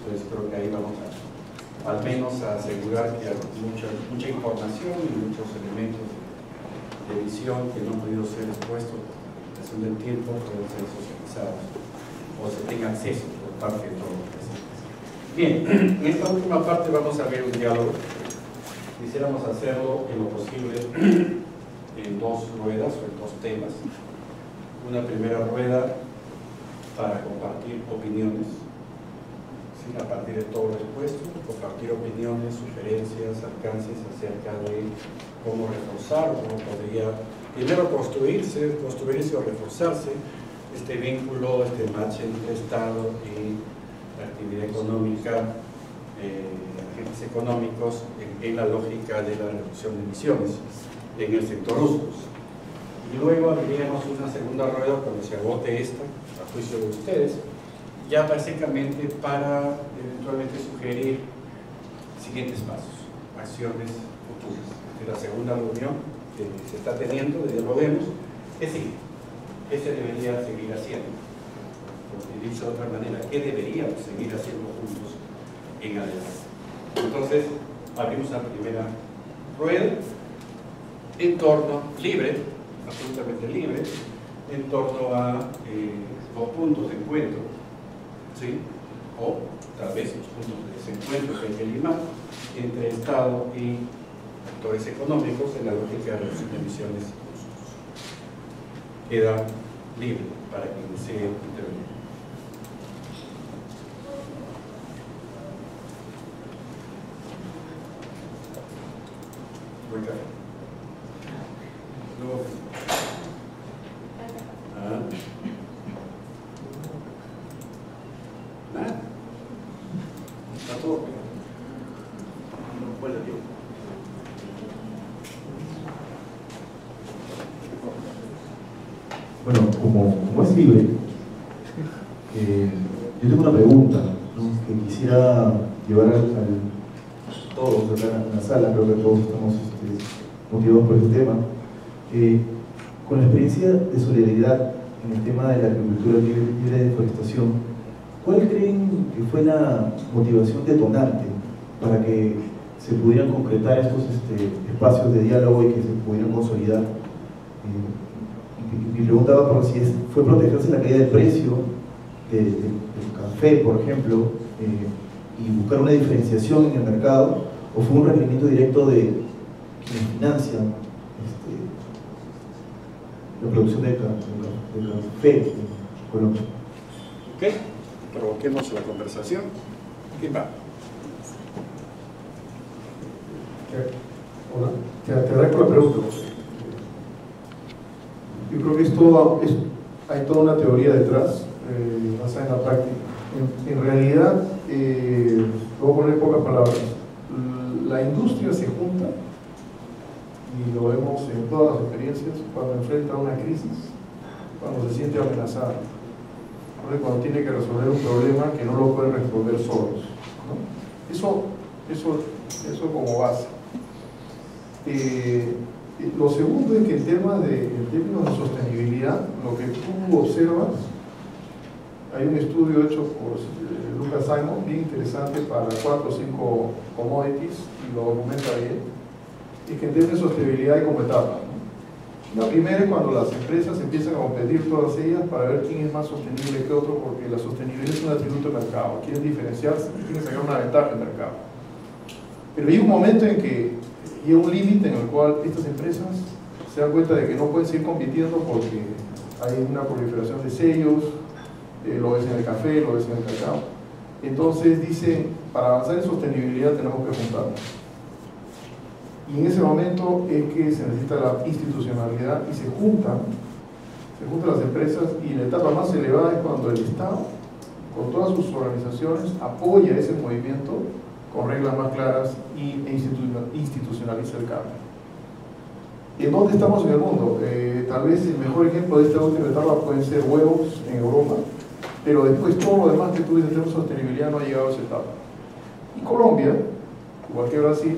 Entonces creo que ahí vamos al menos a asegurar que hay mucha información y muchos elementos de visión que no han podido ser expuestos en la razón del tiempo pueden ser socializados o se tenga acceso por parte de todos los presentes. Bien, en esta última parte vamos a ver un diálogo. Quisiéramos hacerlo en lo posible en dos ruedas o en dos temas. Una primera rueda para compartir opiniones, ¿sí? A partir de todo lo expuesto, compartir opiniones, sugerencias, alcances acerca de cómo reforzar o cómo podría primero construirse o reforzarse este vínculo, este match entre Estado y la actividad económica, agentes económicos en la lógica de la reducción de emisiones en el sector usos. Y luego abriríamos una segunda rueda cuando se agote esta, a juicio de ustedes, ya básicamente para eventualmente sugerir siguientes pasos, acciones futuras. De la segunda reunión que se está teniendo, de dialoguemos, ¿qué sigue? ¿Qué se debería seguir haciendo? Porque dicho de otra manera, ¿qué deberíamos seguir haciendo juntos en adelante? Entonces, abrimos la primera rueda en torno libre, absolutamente libre, en torno a los puntos de encuentro, ¿sí? O tal vez los puntos de desencuentro que hay que limar entre Estado y actores económicos en la lógica de reducción de emisiones. Queda libre para quien desee intervenir. Buen café. Luego, nada. Está todo pegado. No puede Dios. Bueno, como es libre, yo tengo una pregunta, ¿no?, que quisiera llevar a todos acá en la sala. Creo que todos estamos motivados por este tema. Con la experiencia de solidaridad en el tema de la agricultura libre de deforestación, ¿cuál creen que fue la motivación detonante para que se pudieran concretar estos espacios de diálogo y que se pudieran consolidar? Mi pregunta va por si fue protegerse la caída del precio del café, por ejemplo, y buscar una diferenciación en el mercado, o fue un requerimiento directo de quienes financian la producción de café en Colombia. Ok, provoquemos la conversación. ¿Quién va? Hola, te agradezco la pregunta. Yo creo que hay toda una teoría detrás, basada en la práctica. En realidad, voy a poner pocas palabras. La industria se junta, y lo vemos en todas las experiencias, cuando enfrenta una crisis, cuando se siente amenazada, cuando tiene que resolver un problema que no lo pueden resolver solos, ¿no? Eso como base. Lo segundo es que en términos de sostenibilidad, lo que tú observas, hay un estudio hecho por Lucas Simon, bien interesante, para 4 o 5 commodities, y lo documenta bien, y que en términos de sostenibilidad hay como etapas, ¿no? La primera es cuando las empresas empiezan a competir todas ellas para ver quién es más sostenible que otro, porque la sostenibilidad es un atributo del mercado, quieren diferenciarse, quieren sacar una ventaja del mercado. Pero hay un momento en que llega un límite en el cual estas empresas se dan cuenta de que no pueden seguir compitiendo porque hay una proliferación de sellos, lo ves en el café, lo ves en el cacao. Entonces dicen, para avanzar en sostenibilidad tenemos que juntarnos. Y en ese momento es que se necesita la institucionalidad y se juntan las empresas, y la etapa más elevada es cuando el Estado, con todas sus organizaciones, apoya ese movimiento con reglas más claras e institucionaliza el cambio. ¿En dónde estamos en el mundo? Tal vez el mejor ejemplo de esta última etapa pueden ser huevos en Europa, pero después todo lo demás que tú dices en términos de sostenibilidad no ha llegado a esa etapa. Y Colombia, igual que Brasil,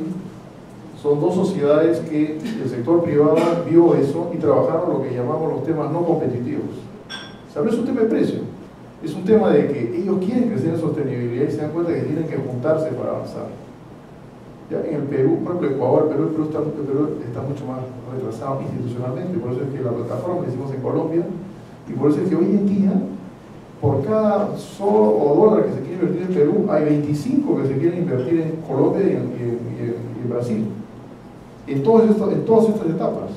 son dos sociedades que el sector privado vio eso y trabajaron lo que llamamos los temas no competitivos. O sea, no es un tema de precio, Es un tema de que ellos quieren crecer en sostenibilidad y se dan cuenta que tienen que juntarse para avanzar. Ya en el Perú, por ejemplo, Ecuador, el Perú está mucho más retrasado institucionalmente, por eso es que la plataforma que hicimos en Colombia, y por eso es que hoy en día, por cada sol o dólar que se quiere invertir en Perú, hay 25 que se quieren invertir en Colombia y en Brasil. En todas estas etapas.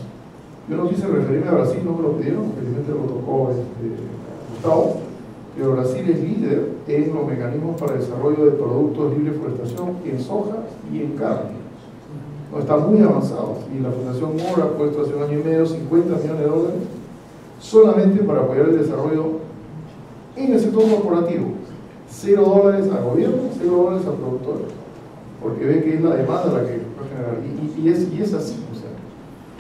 Yo no quise referirme a Brasil, no me lo pidieron, felizmente lo tocó Gustavo, pero Brasil es líder en los mecanismos para el desarrollo de productos de libre forestación en soja y en carne. No, están muy avanzados y la Fundación Mora ha puesto hace un año y medio 50 millones de dólares solamente para apoyar el desarrollo en el sector corporativo. $0 al gobierno, $0 a productores, porque ve que es la demanda la que va a generar, y es así, o sea,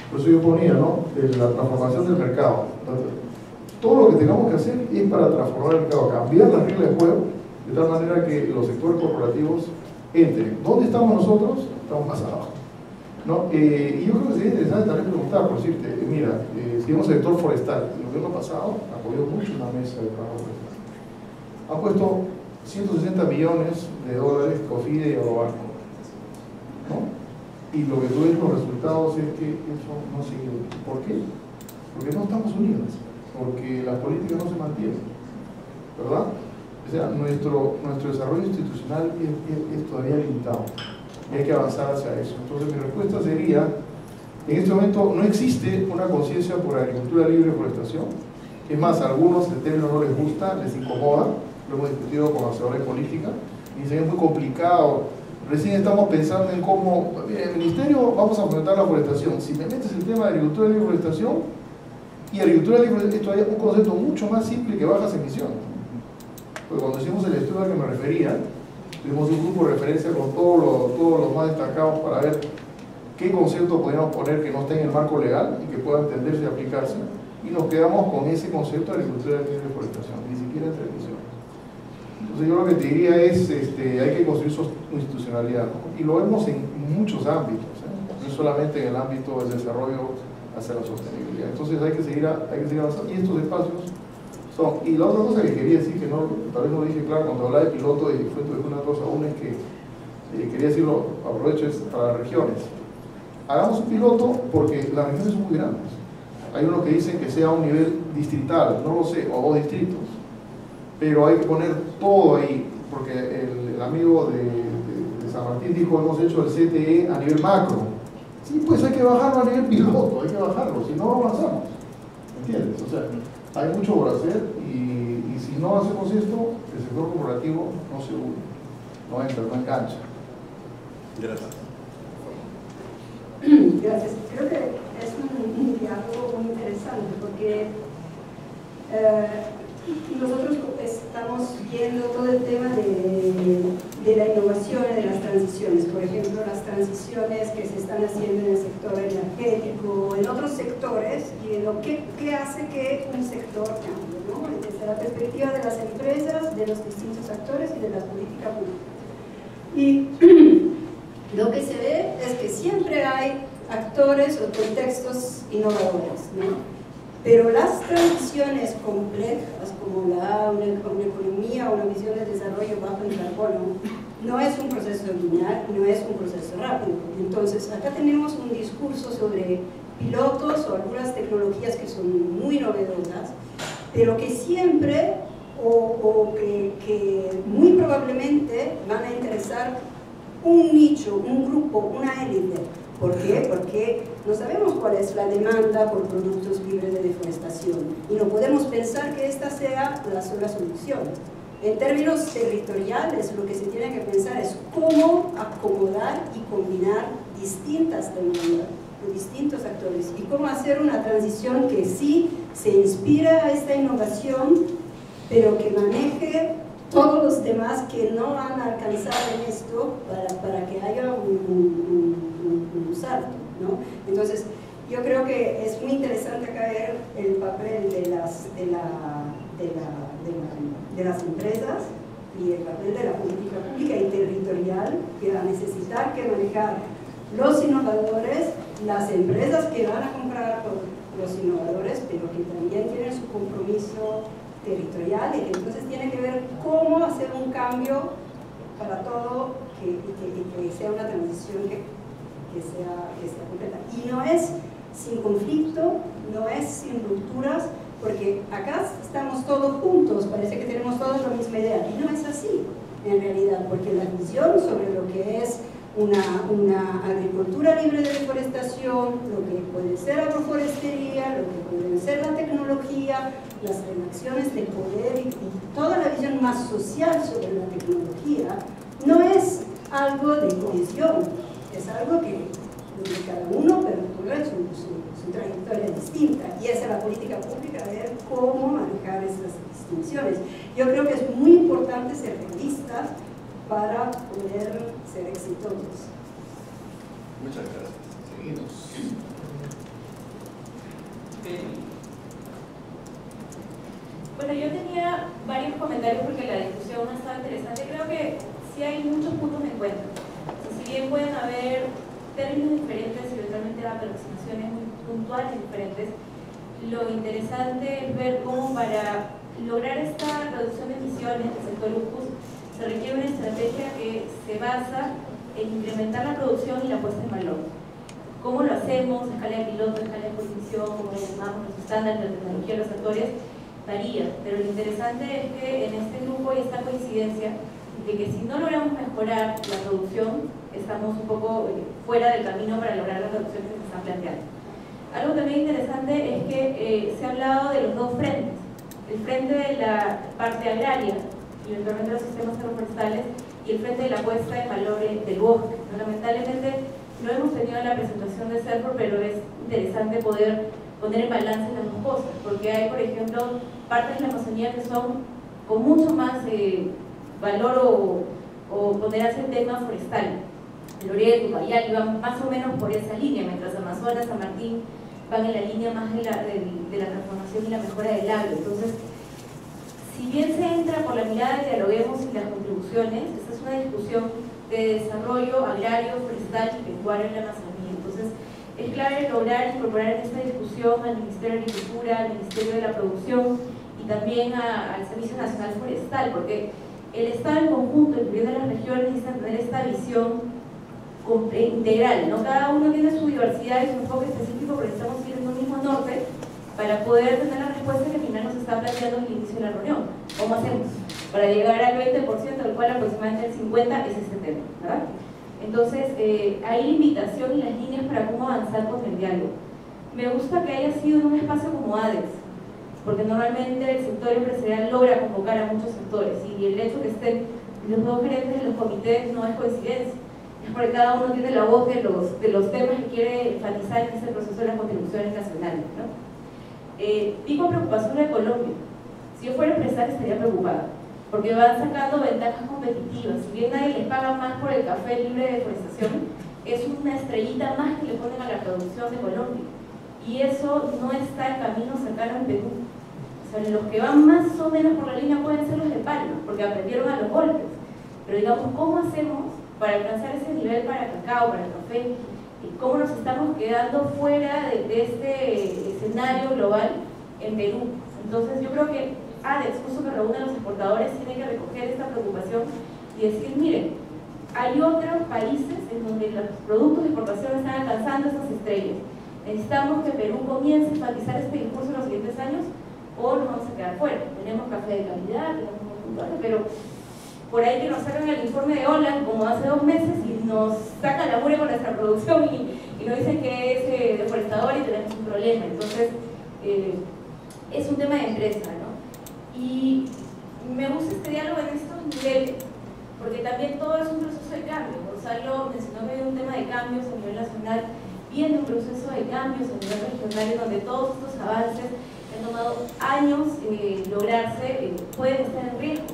por eso yo ponía, ¿no?, de la transformación del mercado. Todo lo que tengamos que hacer es para transformar el mercado, cambiar las reglas de juego, de tal manera que los sectores corporativos entren. ¿Dónde estamos nosotros? Estamos más abajo, ¿no? Y yo creo que sería interesante también preguntar, por decirte, mira, si vemos el sector forestal, el gobierno pasado apoyó mucho una mesa de trabajo forestal. Han puesto $160 millones COFIDE y Agrobanco, ¿no? Y lo que tú ves los resultados es que eso no sigue. ¿Por qué? Porque no estamos unidos, porque las políticas no se mantienen, ¿verdad? O sea, nuestro desarrollo institucional es todavía limitado y hay que avanzar hacia eso. Entonces mi respuesta sería, en este momento no existe una conciencia por agricultura libre y forestación. Es más, a algunos el término no les gusta, les incomoda, lo hemos discutido con asesores de política, y dicen es muy complicado. Recién estamos pensando en cómo, el ministerio vamos a fomentar la forestación. Si me metes el tema de agricultura libre y forestación, y agricultura libre es todavía un concepto mucho más simple que bajas emisiones. Porque cuando hicimos el estudio al que me refería, tuvimos un grupo de referencia con todos los más destacados para ver qué concepto podíamos poner que no esté en el marco legal y que pueda entenderse y aplicarse, y nos quedamos con ese concepto de agricultura libre y forestación, ni siquiera entre emisiones. Entonces yo lo que te diría es, hay que construir su institucionalidad, ¿no? Y lo vemos en muchos ámbitos, no solamente en el ámbito del desarrollo hacia la sostenibilidad. Entonces hay que seguir avanzando, y estos espacios son. Y la otra cosa que quería decir, que no, tal vez no dije claro cuando hablaba de piloto y fue una cosa aún, es que quería decirlo, aprovecho, es para las regiones. Hagamos un piloto porque las regiones son muy grandes. Hay unos que dicen que sea a un nivel distrital, no lo sé, o 2 distritos, pero hay que poner todo ahí, porque el amigo de San Martín dijo, hemos hecho el CTE a nivel macro. Sí, pues hay que bajarlo a nivel piloto, hay que bajarlo, si no avanzamos, ¿entiendes? O sea, hay mucho por hacer, y si no hacemos esto, el sector corporativo no se une, no entra, no engancha. Gracias. Gracias. Creo que es un diálogo muy interesante porque nosotros estamos viendo todo el tema de la innovación y de las transiciones. Por ejemplo, las transiciones que se están haciendo en el sector energético, en otros sectores, y en lo que hace que un sector cambie, ¿no? Desde la perspectiva de las empresas, de los distintos actores y de la política pública. Y lo que se ve es que siempre hay actores o contextos innovadores, ¿no? Pero las transiciones complejas, como una economía o una visión de desarrollo bajo en carbono, no es un proceso lineal, no es un proceso rápido. Entonces, acá tenemos un discurso sobre pilotos o algunas tecnologías que son muy novedosas, pero que siempre o que muy probablemente van a interesar un nicho, un grupo, una élite. ¿Por qué? Porque no sabemos cuál es la demanda por productos libres de deforestación y no podemos pensar que esta sea la sola solución. En términos territoriales, lo que se tiene que pensar es cómo acomodar y combinar distintas demandas de distintos actores y cómo hacer una transición que sí se inspira a esta innovación, pero que maneje todos los temas que no van a alcanzar en esto para que haya un salto, ¿no? Entonces, yo creo que es muy interesante acá ver el papel de las empresas y el papel de la política pública y territorial, que va a necesitar que manejar los innovadores, las empresas que van a comprar por los innovadores, pero que también tienen su compromiso territorial, y que entonces tiene que ver cómo hacer un cambio para todo, que sea una transición que sea completa. Y no es sin conflicto, no es sin rupturas, porque acá estamos todos juntos, parece que tenemos todos la misma idea, y no es así en realidad, porque la visión sobre lo que es una agricultura libre de deforestación, lo que puede ser agroforestería, lo que puede ser la tecnología, las relaciones de poder y toda la visión más social sobre la tecnología, no es algo de cohesión, es algo que cada uno perpetúa su trayectoria distinta, y esa es la política pública, ver cómo manejar esas distinciones. Yo creo que es muy importante ser realistas para poder ser exitosos. Muchas gracias. Seguimos. Bueno, yo tenía varios comentarios porque la discusión ha estado interesante. Creo que sí hay muchos puntos de encuentro. Si bien pueden haber términos diferentes y eventualmente aproximaciones muy puntuales diferentes, lo interesante es ver cómo para lograr esta reducción de emisiones del sector UCUS se requiere una estrategia que se basa en incrementar la producción y la puesta en valor. ¿Cómo lo hacemos? Escala de piloto, escala de posición, como le llamamos, los estándares, la tecnología, los actores, varía. Pero lo interesante es que en este grupo hay esta coincidencia de que si no logramos mejorar la producción, estamos un poco fuera del camino para lograr las reducciones que se están planteando. Algo también interesante es que se ha hablado de los dos frentes. El frente de la parte agraria, y eventualmente los sistemas agroforestales, y el frente de la puesta en valor del bosque. Lamentablemente no hemos tenido la presentación de CERFOR, pero es interesante poder poner en balance las dos cosas, porque hay, por ejemplo, partes de la Amazonía que son con mucho más valor o ponderancia en tema forestal. El Loreto, Guayal, van más o menos por esa línea, mientras Amazonas, San Martín van en la línea más de la transformación y la mejora del agro. Entonces, si bien se entra por la mirada de dialoguemos y las contribuciones, esta es una discusión de desarrollo agrario, forestal y pecuario en la Amazonía. Entonces, es clave lograr incorporar en esta discusión al Ministerio de Agricultura, al Ministerio de la Producción y también al Servicio Nacional Forestal, porque el Estado en conjunto, incluyendo las regiones, necesita tener esta visión integral, ¿no? Cada uno tiene su diversidad y su enfoque específico, pero estamos ir en un mismo norte para poder tener la respuesta que al final nos está planteando al inicio de la reunión. ¿Cómo hacemos? Para llegar al 20%, del cual aproximadamente el 50% es este tema, ¿verdad? Entonces, hay la invitación y las líneas para cómo avanzar con el diálogo. Me gusta que haya sido en un espacio como ADEX, porque normalmente el sector empresarial logra convocar a muchos sectores, y el hecho que estén los dos gerentes de los comités no es coincidencia. Es porque cada uno tiene la voz de los temas que quiere enfatizar en este proceso de las contribuciones nacionales, ¿no? Vi con preocupación de Colombia. Si yo fuera empresaria estaría preocupada, porque van sacando ventajas competitivas. Si bien nadie les paga más por el café libre de deforestación, es una estrellita más que le ponen a la producción de Colombia. Y eso no está en camino cercano en Perú. O sea, los que van más o menos por la línea pueden ser los de Palma, porque aprendieron a los golpes. Pero digamos, ¿cómo hacemos para alcanzar ese nivel para cacao, para el café? Y cómo nos estamos quedando fuera de este escenario global en Perú. Entonces yo creo que ADEX, justo que reúne a los exportadores, tiene que recoger esta preocupación y decir, miren, hay otros países en donde los productos de exportación están alcanzando esas estrellas. Necesitamos que Perú comience a enfatizar este discurso en los siguientes años o nos vamos a quedar fuera. Tenemos café de calidad, tenemos puntuales, pero por ahí que nos sacan el informe de Holland como hace 2 meses y nos sacan la mure con nuestra producción y nos dicen que es deforestador y tenemos un problema. Entonces, es un tema de empresa, ¿no? Y me gusta este diálogo en estos niveles, porque también todo es un proceso de cambio. Gonzalo mencionó que hay un tema de cambios a nivel nacional, viene un proceso de cambios a nivel regional, en donde todos estos avances que han tomado años lograrse pueden estar en riesgo.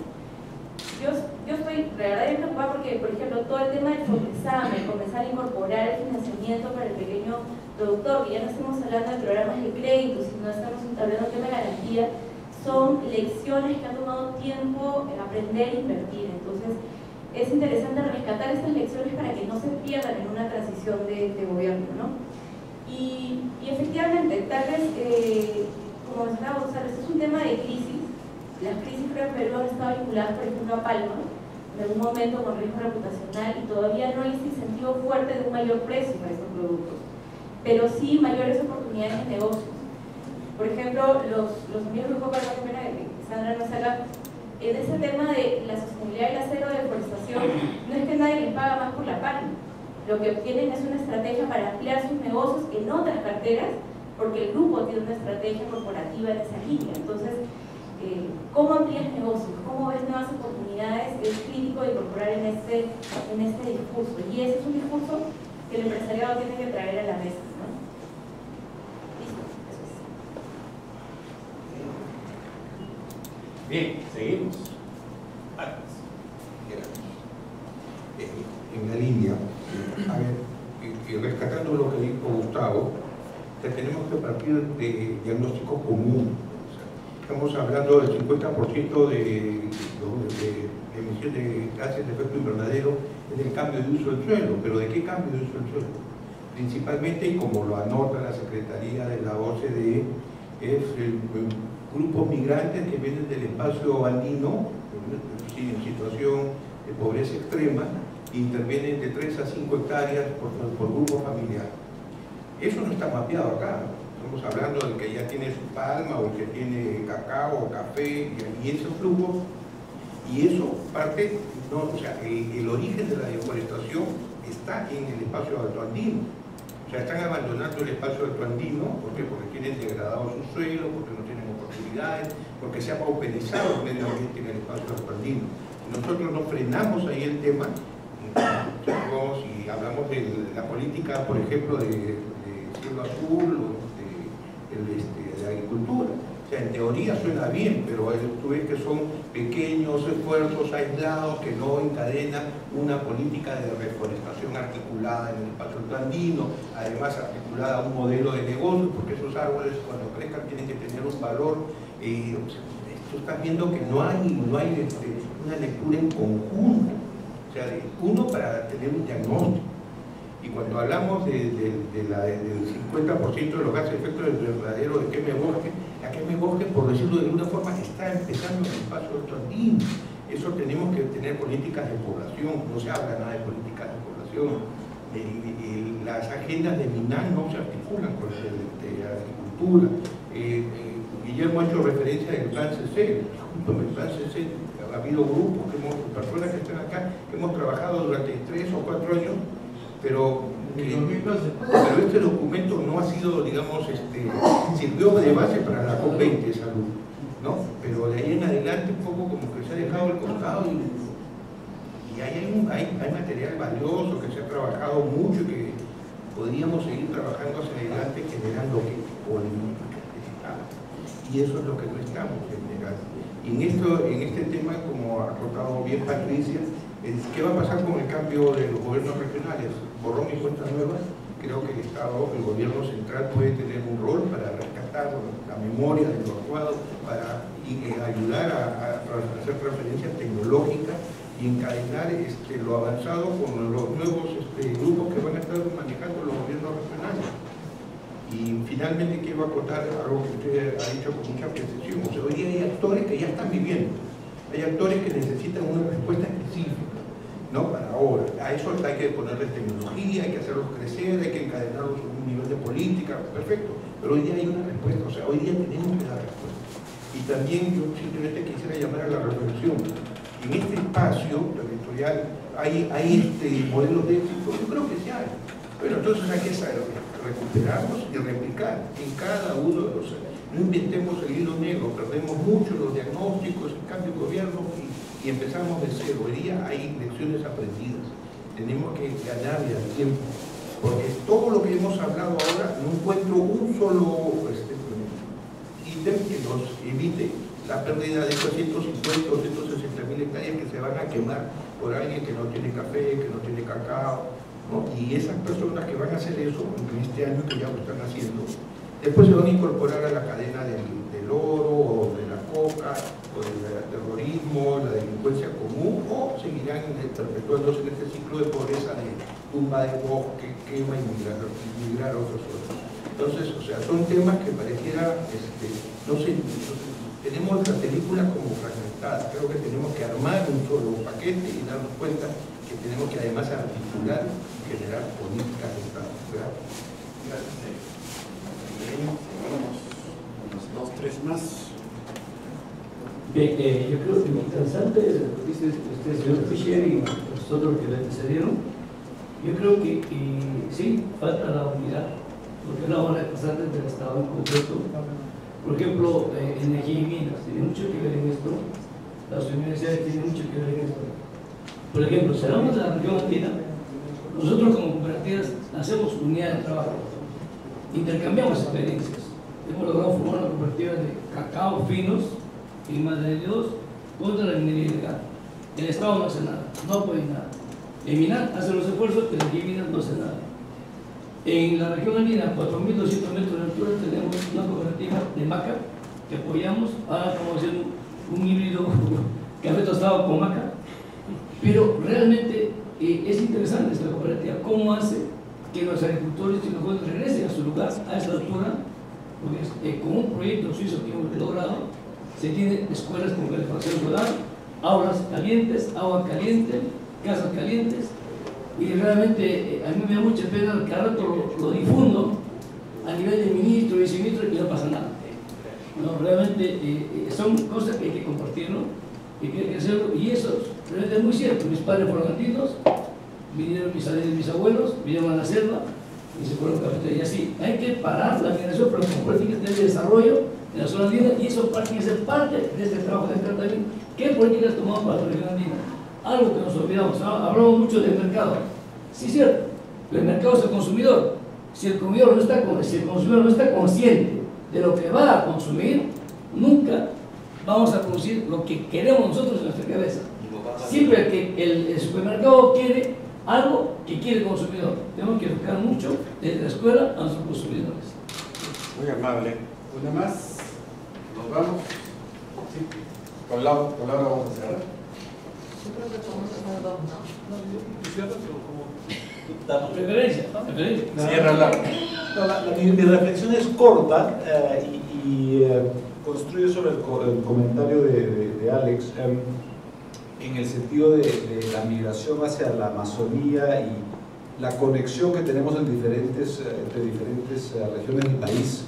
Yo estoy verdaderamente preocupada porque, por ejemplo, todo el tema del FOPESAME, comenzar a incorporar el financiamiento para el pequeño productor, que ya no estamos hablando de programas de crédito, sino estamos hablando de tema de garantía, son lecciones que han tomado tiempo aprender e invertir. Entonces, es interesante rescatar estas lecciones para que no se pierdan en una transición de gobierno, ¿no? Y efectivamente, tal vez, como mencionaba Gonzalo, este es un tema de crisis, Las crisis creo en Perú han estado vinculadas, por ejemplo, a Palma, en algún momento con riesgo reputacional, y todavía no hay ese incentivo fuerte de un mayor precio para estos productos, pero sí mayores oportunidades de negocios. Por ejemplo, los amigos de Coca-Cola, que Sandra nos haga, en ese tema de la sostenibilidad del acero de deforestación, no es que nadie les paga más por la palma. Lo que obtienen es una estrategia para ampliar sus negocios en otras carteras, porque el grupo tiene una estrategia corporativa en esa línea. Entonces, ¿cómo amplías negocios? ¿Cómo ves nuevas oportunidades? Es crítico de incorporar en este discurso. Y ese es un discurso que el empresariado tiene que traer a la mesa, ¿no? Listo, eso es. Bien, seguimos. En la línea, a ver, y rescatando lo que dijo Gustavo, que tenemos que partir de diagnóstico común. Estamos hablando del 50% de emisión de gases de efecto invernadero en el cambio de uso del suelo. ¿Pero de qué cambio de uso del suelo? Principalmente, y como lo anota la Secretaría de la OCDE, es el grupos migrantes que vienen del espacio andino, en situación de pobreza extrema, intervienen de 3 a 5 hectáreas por grupo familiar. Eso no está mapeado acá. Estamos hablando del que ya tiene su palma o el que tiene cacao o café y ese flujo, y eso parte, no, o sea, el origen de la deforestación está en el espacio altoandino. O sea, están abandonando el espacio altoandino porque tienen degradado su suelo, porque no tienen oportunidades, porque se ha pauperizado el medio ambiente en el espacio altoandino. Nosotros no frenamos ahí el tema, y hablamos de la política, por ejemplo, de cielo azul o de agricultura. O sea, en teoría suena bien, pero tú ves que son pequeños esfuerzos aislados que no encadenan una política de reforestación articulada en el espacio andino, además articulada a un modelo de negocio, porque esos árboles cuando crezcan tienen que tener un valor. Tú estás viendo que no hay una lectura en conjunto, o sea, uno para tener un diagnóstico. Y cuando hablamos del 50% de los gases de efecto invernadero de quema de bosque, la quema de bosque, por decirlo de alguna forma, está empezando en el espacio andino. Eso tenemos que tener políticas de población, no se habla nada de políticas de población. Las agendas de MINAN no se articulan con las de agricultura. Guillermo ha hecho referencia del plan CC. Junto con el plan CC ha habido grupos, personas que están acá, que hemos trabajado durante 3 o 4 años, pero este documento no ha sido, digamos, sirvió de base para la COP20 de salud, ¿no? Pero de ahí en adelante un poco como que se ha dejado al costado y hay material valioso que se ha trabajado mucho y que podríamos seguir trabajando hacia adelante generando políticas. Y eso es lo que no estamos generando. Y en este tema, como ha acotado bien Patricia, ¿qué va a pasar con el cambio de los gobiernos regionales? Borrón y cuenta nueva. Creo que el gobierno central puede tener un rol para rescatar la memoria de lo actuado, para ayudar a hacer transferencias tecnológicas y encadenar lo avanzado con los nuevos grupos que van a estar manejando los gobiernos regionales. Y finalmente quiero acotar algo que usted ha dicho con mucha precisión. O sea, hoy día hay actores que ya están viviendo, hay actores que necesitan una respuesta específica, ¿no? Para ahora. A eso hay que ponerle tecnología, hay que hacerlos crecer, hay que encadenarlos a un nivel de política, perfecto. Pero hoy día hay una respuesta, o sea, hoy día tenemos que dar respuesta. Y también yo simplemente quisiera llamar a la reflexión. En este espacio territorial hay modelos de éxito, yo creo que sí hay. Pero entonces hay que recuperarlos y replicar en cada uno de los... No inventemos el hilo negro, perdemos mucho los diagnósticos, el cambio de gobierno y empezamos de cero. Hoy día hay lecciones aprendidas. Tenemos que ganarle al tiempo. Porque todo lo que hemos hablado ahora, no encuentro un solo ítem que nos evite la pérdida de 250 o 160.000 hectáreas que se van a quemar por alguien que no tiene café, que no tiene cacao, ¿no? Y esas personas que van a hacer eso en este año que ya lo están haciendo, después se van a incorporar a la cadena del oro o de la coca o del terrorismo, la delincuencia común, o seguirán perpetuándose en este ciclo de pobreza de tumba de bosque, quema y migrar a otros zonas. Entonces, o sea, son temas que pareciera, no sé, tenemos la película como fragmentada. Creo que tenemos que armar un solo paquete y darnos cuenta que tenemos que además articular y generar políticas de Estado. Gracias. Unos 2, 3 más. Bien, yo creo que lo interesante es lo que dice usted, señor Fischer, y los otros que le antecedieron. Yo creo que sí, falta la unidad, porque no van a pasar desde el Estado en concreto. Por ejemplo, energía y minas tiene mucho que ver en esto, las universidades tienen mucho que ver en esto. Por ejemplo, si hablamos de la región andina, nosotros como cooperativas hacemos unidades de trabajo, intercambiamos experiencias. Hemos logrado formar una cooperativa de cacao finos y Madre de Dios contra la minería ilegal. El Estado no hace nada, no apoya nada. En Minar hace los esfuerzos, pero en Minas no hace nada. En la región andina, 4.200 metros de altura, tenemos una cooperativa de maca que apoyamos. Ahora estamos haciendo un híbrido café tostado con maca. Pero realmente es interesante esta cooperativa. ¿Cómo hace que los agricultores y los jóvenes regresen a su lugar a esta altura? Porque con un proyecto suizo que hemos logrado, se tienen escuelas con calefacción solar, aulas calientes, agua caliente, casas calientes, y realmente a mí me da mucha pena que al rato lo difundo a nivel de ministro y viceministro y no pasa nada. No, realmente son cosas que hay que compartir, ¿no? Y que hay que hacerlo, y eso realmente es muy cierto. Mis padres fueron andinos, vinieron mis abuelos, vinieron a la selva y se fueron cafeteros, y así. Hay que parar la migración, pero con políticas de desarrollo en la zona andina, y eso tiene que ser parte de este trabajo de también. ¿Qué políticas tomamos para la región andina? Algo que nos olvidamos. Hablamos mucho del mercado. Sí, cierto, pero el mercado es el consumidor. Si el consumidor no está consciente de lo que va a consumir, nunca vamos a producir lo que queremos nosotros en nuestra cabeza. Siempre que el supermercado quiere algo que quiere el consumidor. Tenemos que educar mucho desde la escuela a nuestros consumidores. Muy amable. Una más. Nos vamos. Sí. Con Laura vamos a cerrar. Yo creo que podemos hacer dos, ¿no? No, yo cierro, pero como... Preferencia. Cierra Laura. Mi reflexión es corta y construye sobre el comentario de Alex, en el sentido de la migración hacia la Amazonía y la conexión que tenemos entre diferentes regiones del país.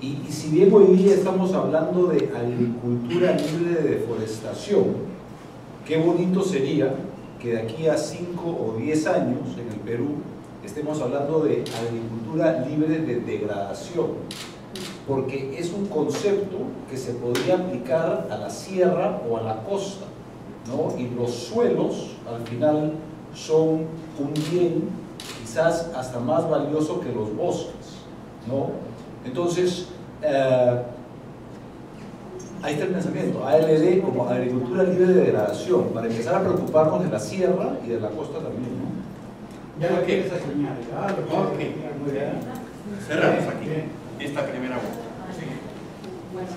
Y si bien hoy día estamos hablando de agricultura libre de deforestación, qué bonito sería que de aquí a 5 o 10 años en el Perú estemos hablando de agricultura libre de degradación, porque es un concepto que se podría aplicar a la sierra o a la costa, ¿no? Y los suelos al final son un bien quizás hasta más valioso que los bosques, ¿no? Entonces, ahí está el pensamiento, ALD como agricultura libre de degradación, para empezar a preocuparnos de la sierra y de la costa también, ¿no? Ya lo quieres acuñar. Ok, muy bien. Cerramos aquí esta primera vuelta. Bueno,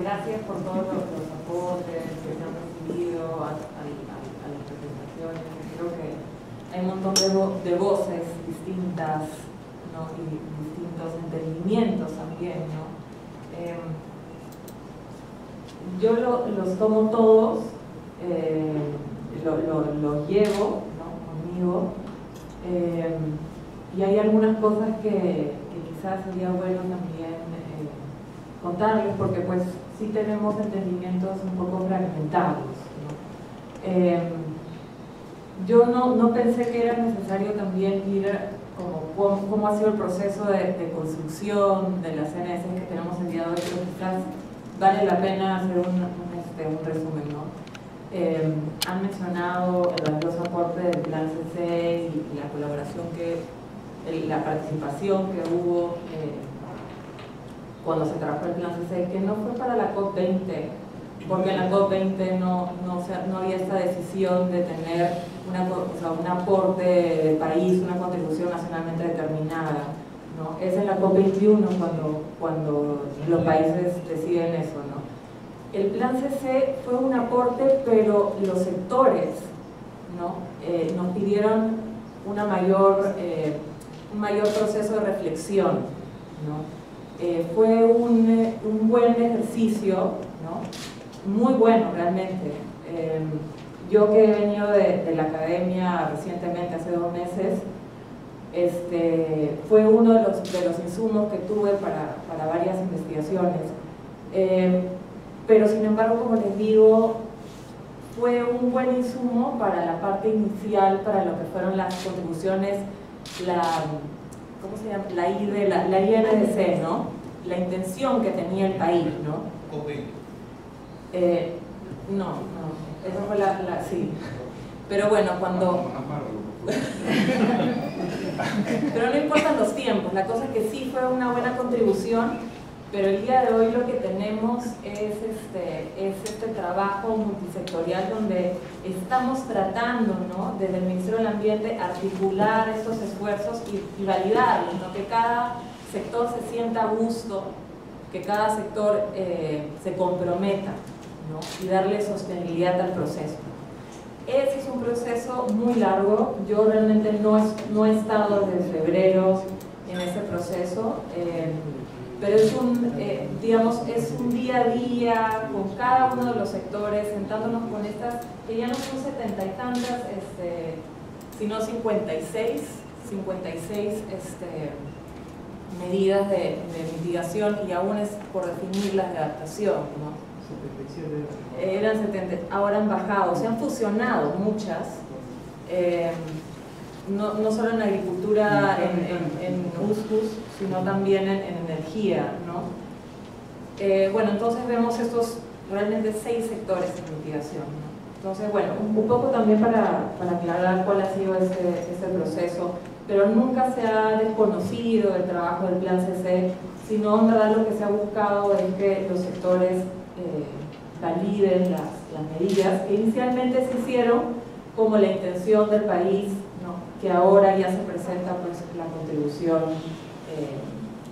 gracias por todos los aportes que se han recibido a las presentaciones. Creo que hay un montón de voces distintas, ¿no? Y distintos entendimientos también, ¿no? Yo los tomo todos, los llevo, ¿no? Conmigo, y hay algunas cosas que quizás sería bueno también contarles, porque pues sí tenemos entendimientos un poco fragmentados, ¿no? Yo no pensé que era necesario también ir cómo ha sido el proceso de construcción de las CNS que tenemos el día de hoy, pero quizás vale la pena hacer un resumen, ¿no? Han mencionado los aportes del Plan CC y la colaboración la participación que hubo cuando se trabajó el Plan CC, que no fue para la COP20, porque en la COP20 no había esta decisión de tener un aporte de país, una contribución nacionalmente determinada, ¿no? Es en la COP21 cuando los países deciden eso, ¿no? El Plan CC fue un aporte, pero los sectores, ¿no? Nos pidieron una mayor mayor proceso de reflexión, ¿no? Fue un buen ejercicio, ¿no? Muy bueno realmente. Yo que he venido de la academia recientemente, hace 2 meses, fue uno de los insumos que tuve para varias investigaciones. Pero sin embargo, como les digo, fue un buen insumo para la parte inicial, para lo que fueron las contribuciones, ¿cómo se llama? La INDC, ¿no? La intención que tenía el país, ¿no? No, esa fue sí. Pero bueno, cuando... Pero no importan los tiempos, la cosa es que sí fue una buena contribución. Pero el día de hoy lo que tenemos es este trabajo multisectorial donde estamos tratando, ¿no? Desde el Ministerio del Ambiente, articular estos esfuerzos y validarlos, ¿no? Que cada sector se sienta a gusto, que cada sector se comprometa, ¿no? Y darle sostenibilidad al proceso. Ese es un proceso muy largo. Yo realmente no he estado desde febrero en ese proceso. Pero es digamos, es un día a día con cada uno de los sectores, sentándonos con estas, que ya no son 70 y tantas, sino 56 medidas de mitigación, y aún es por definir las de adaptación, ¿no? 77 eran 70, ahora han bajado, se han fusionado muchas, no solo en agricultura, en USCUS, sino también en energía, ¿no? Bueno, entonces vemos estos realmente 6 sectores de mitigación, ¿no? Entonces, bueno, un poco también para aclarar cuál ha sido ese proceso, pero nunca se ha desconocido el trabajo del Plan CC, sino en verdad lo que se ha buscado es que los sectores validen las medidas que inicialmente se hicieron como la intención del país, ¿no? Que ahora ya se presenta pues la contribución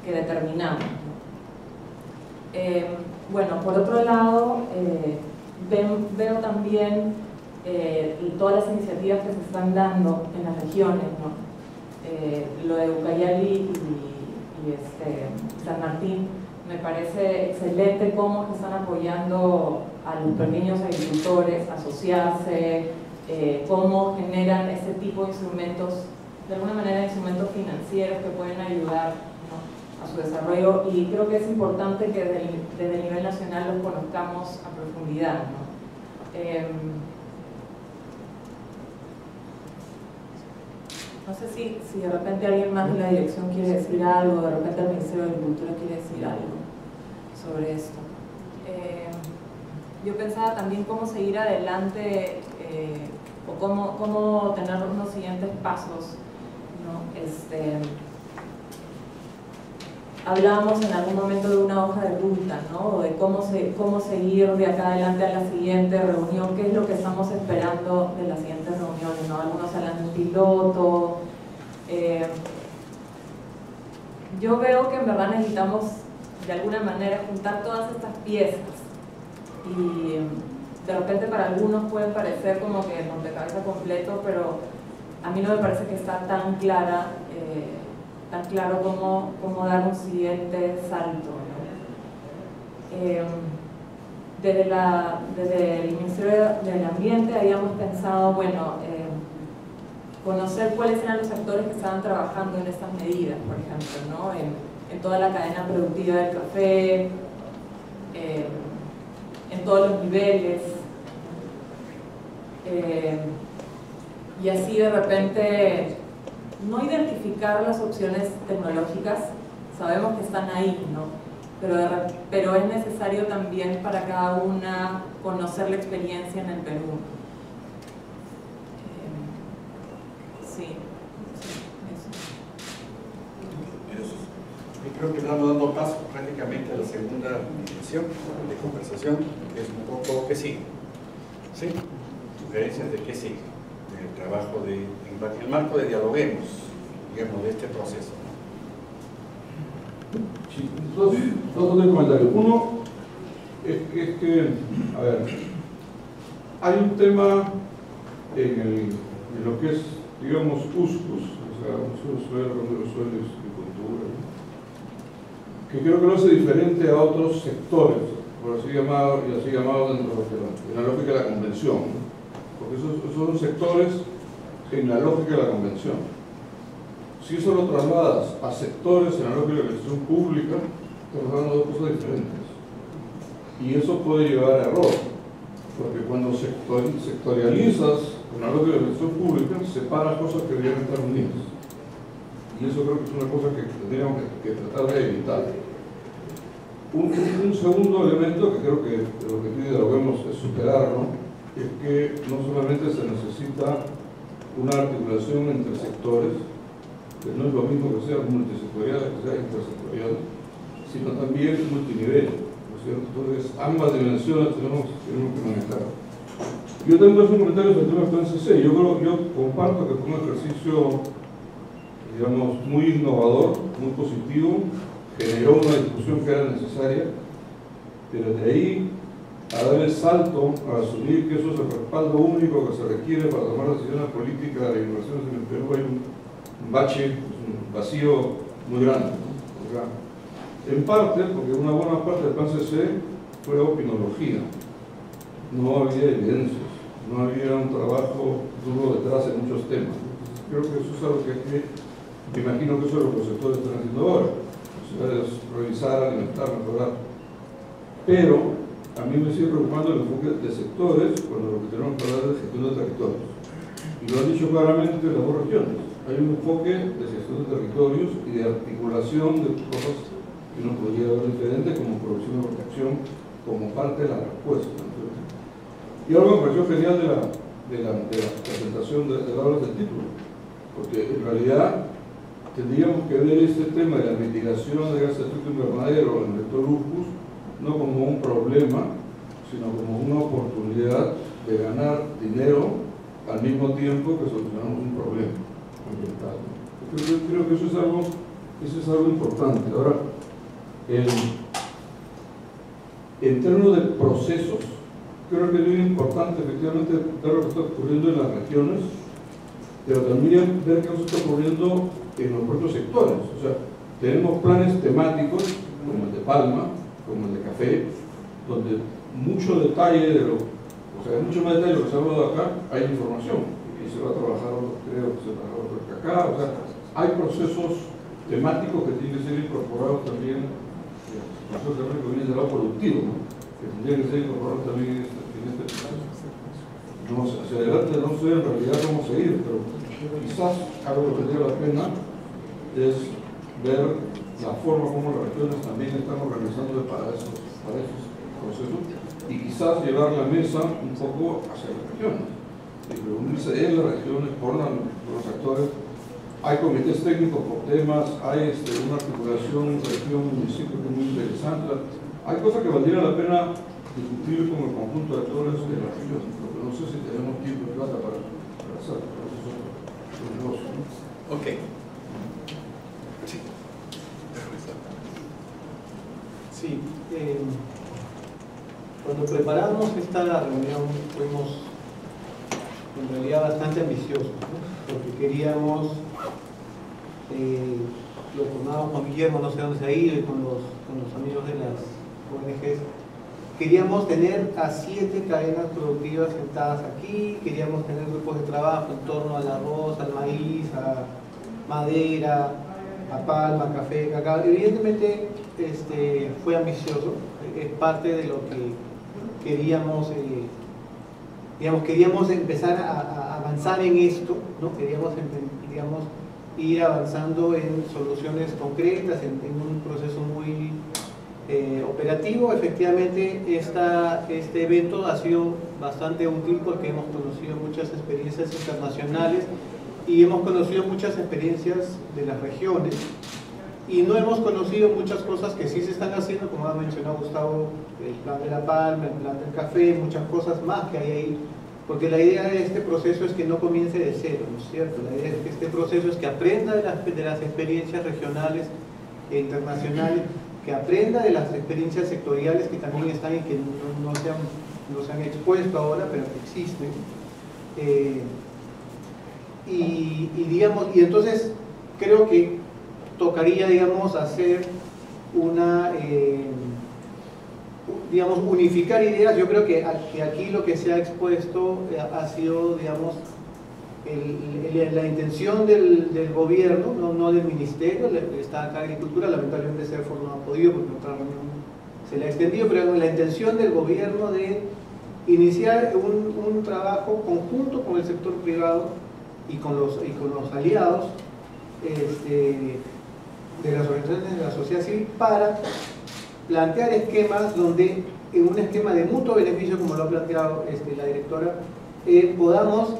que determinamos, ¿no? Bueno, por otro lado, veo también todas las iniciativas que se están dando en las regiones, ¿no? Lo de Ucayali y San Martín, me parece excelente cómo se están apoyando a los pequeños agricultores a asociarse, cómo generan ese tipo de instrumentos, de alguna manera instrumentos financieros que pueden ayudar, ¿no? a su desarrollo, y creo que es importante que desde el nivel nacional los conozcamos a profundidad, ¿no? No sé si de repente alguien más de la dirección quiere decir algo, de repente el Ministerio de Agricultura quiere decir algo sobre esto. Yo pensaba también cómo seguir adelante o cómo tener unos siguientes pasos, ¿no? Hablábamos en algún momento de una hoja de ruta, ¿no? De cómo seguir de acá adelante a la siguiente reunión, qué es lo que estamos esperando de las siguientes reuniones, ¿no? Algunos hablan de un piloto. Yo veo que en verdad necesitamos de alguna manera juntar todas estas piezas, y de repente para algunos pueden parecer como que el rompecabezas completo, pero a mí no me parece que está tan claro cómo dar un siguiente salto, ¿no? Desde el Ministerio del Ambiente habíamos pensado, bueno, conocer cuáles eran los actores que estaban trabajando en estas medidas, por ejemplo, ¿no? En toda la cadena productiva del café, en todos los niveles, y así de repente no identificar las opciones tecnológicas, sabemos que están ahí, ¿no? Pero es necesario también para cada una conocer la experiencia en el Perú. Sí, eso. Y creo que estamos dando paso prácticamente a la segunda dimensión de conversación, que es un poco qué sigue. ¿Sí? Sugerencias de qué sigue, del trabajo en el marco de dialoguemos, digamos, de este proceso. Sí, dos comentarios. Uno es que, a ver, hay un tema en lo que es, digamos, USCUS, sea, suelo, agricultura, ¿no? Que creo que lo hace diferente a otros sectores, por así llamado, y así llamados dentro de la lógica de la convención, ¿no? Porque esos son sectores en la lógica de la convención. Si eso lo trasladas a sectores en la lógica de la gestión pública, estamos hablando de cosas diferentes. Y eso puede llevar a error, porque cuando sectorializas en la lógica de la gestión pública, separas cosas que deberían estar unidas. Y eso creo que es una cosa que tendríamos que tratar de evitar. Un segundo elemento que creo que lo que aquí dialogamos es superarlo, es que no solamente se necesita una articulación entre sectores, que no es lo mismo que sea multisectorial que sea intersectorial, sino también multinivel, ¿no es cierto? Entonces, ambas dimensiones tenemos que manejar. Yo tengo un comentario sobre el tema del PNCC. Yo comparto que fue un ejercicio, digamos, muy innovador, muy positivo, generó una discusión que era necesaria, pero de ahí a dar el salto a asumir que eso es el respaldo único que se requiere para tomar decisiones políticas de inversiones en el Perú, hay un bache, un vacío muy grande, ¿no? En parte, porque una buena parte del PNCC fue opinología, no había evidencias, no había un trabajo duro detrás en muchos temas. Creo que eso es algo que me imagino que eso es lo que los sectores están haciendo ahora, o sea, es revisar, alimentar, mejorar. Pero a mí me sigue preocupando el enfoque de sectores cuando lo que tenemos que hablar es de gestión de territorios. Y lo han dicho claramente las dos regiones. Hay un enfoque de gestión de territorios y de articulación de cosas que uno podría ver diferente, como producción de protección, como parte de la respuesta. Y algo me pareció genial de la presentación de las obras del título, porque en realidad tendríamos que ver este tema de la mitigación de gases de efecto invernadero en el vector Urbus no como un problema, sino como una oportunidad de ganar dinero al mismo tiempo que solucionamos un problema ambiental. Creo que eso es algo importante. Ahora, en términos de procesos, creo que es muy importante efectivamente ver lo que está ocurriendo en las regiones, pero también ver qué está ocurriendo en los propios sectores. O sea, tenemos planes temáticos, como el de Palma, como el de Café, donde mucho detalle de mucho más detalle de lo que se ha hablado acá, hay información, y se va a trabajar, creo que se va a trabajar acá, o sea, hay procesos temáticos que tienen que ser incorporados también, procesos que vienen del lado productivo, ¿no? Que tendrían que ser incorporados también en este proceso. No, hacia adelante no sé en realidad cómo seguir, pero quizás algo que tendría la pena es ver la forma como las regiones también están organizando para esos procesos y quizás llevar la mesa un poco hacia las regiones y reunirse en las regiones con los actores. Hay comités técnicos por temas, hay una articulación región-municipio que es muy interesante. Hay cosas que valdría la pena discutir con el conjunto de actores de la región, pero no sé si tenemos tiempo y plata para hacerlo. Ok. Sí, cuando preparamos esta reunión fuimos en realidad bastante ambiciosos, ¿no? Porque queríamos, lo formamos con Guillermo, no sé dónde se ha ido, y con los amigos de las ONGs, queríamos tener a 7 cadenas productivas sentadas aquí, queríamos tener grupos de trabajo en torno al arroz, al maíz, a madera, a palma, café, cacao. Evidentemente fue ambicioso, es parte de lo que queríamos, queríamos empezar a avanzar en esto, ¿no? Queríamos ir avanzando en soluciones concretas, en un proceso muy operativo. Efectivamente, este evento ha sido bastante útil porque hemos conocido muchas experiencias internacionales y hemos conocido muchas experiencias de las regiones y no hemos conocido muchas cosas que sí se están haciendo, como ha mencionado Gustavo, el plan de la palma, el plan del café, muchas cosas más que hay ahí, porque la idea de este proceso es que no comience de cero, ¿no es cierto? La idea es que este proceso es que aprenda de las experiencias regionales e internacionales, que aprenda de las experiencias sectoriales que también están y que no se han expuesto ahora, pero que existen. digamos, y entonces creo que tocaría, digamos, hacer una, digamos, unificar ideas. Yo creo que aquí lo que se ha expuesto ha sido, digamos, la intención del gobierno, no del ministerio. Está acá Agricultura, lamentablemente Serfor no ha podido porque otra reunión se le ha extendido, pero la intención del gobierno de iniciar un trabajo conjunto con el sector privado y con los aliados de las organizaciones de la sociedad civil para plantear esquemas donde, en un esquema de mutuo beneficio, como lo ha planteado la directora, podamos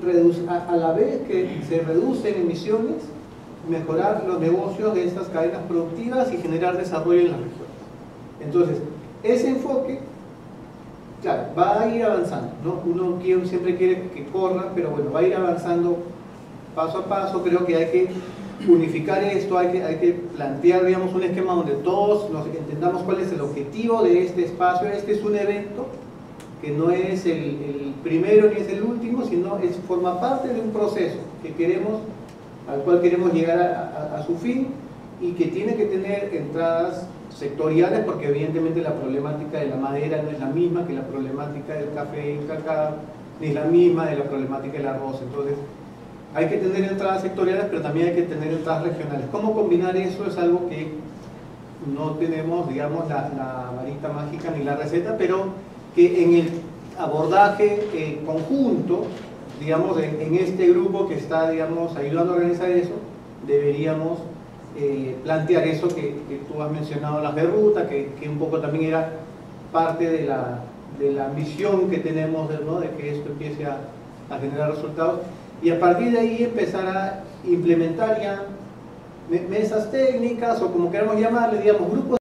reducir, a la vez que se reducen emisiones, mejorar los negocios de estas cadenas productivas y generar desarrollo en las regiones. Entonces, ese enfoque, claro, va a ir avanzando, ¿no? Uno siempre quiere que corra, pero bueno, va a ir avanzando paso a paso. Creo que hay que unificar esto, hay que plantear, digamos, un esquema donde todos entendamos cuál es el objetivo de este espacio. Este es un evento que no es el primero ni es el último, sino forma parte de un proceso al cual queremos llegar a su fin, y que tiene que tener entradas sectoriales, porque evidentemente la problemática de la madera no es la misma que la problemática del café y el cacao, ni es la misma de la problemática del arroz. Entonces hay que tener entradas sectoriales, pero también hay que tener entradas regionales. ¿Cómo combinar eso? Es algo que no tenemos, digamos, la varita mágica ni la receta, pero que en el abordaje conjunto, digamos, en este grupo que está, digamos, ayudando a organizar eso, deberíamos plantear eso que tú has mencionado, las de ruta, que un poco también era parte de la ambición que tenemos, ¿no?, de que esto empiece a generar resultados, y a partir de ahí empezar a implementar ya mesas técnicas, o como queramos llamarle, digamos, grupos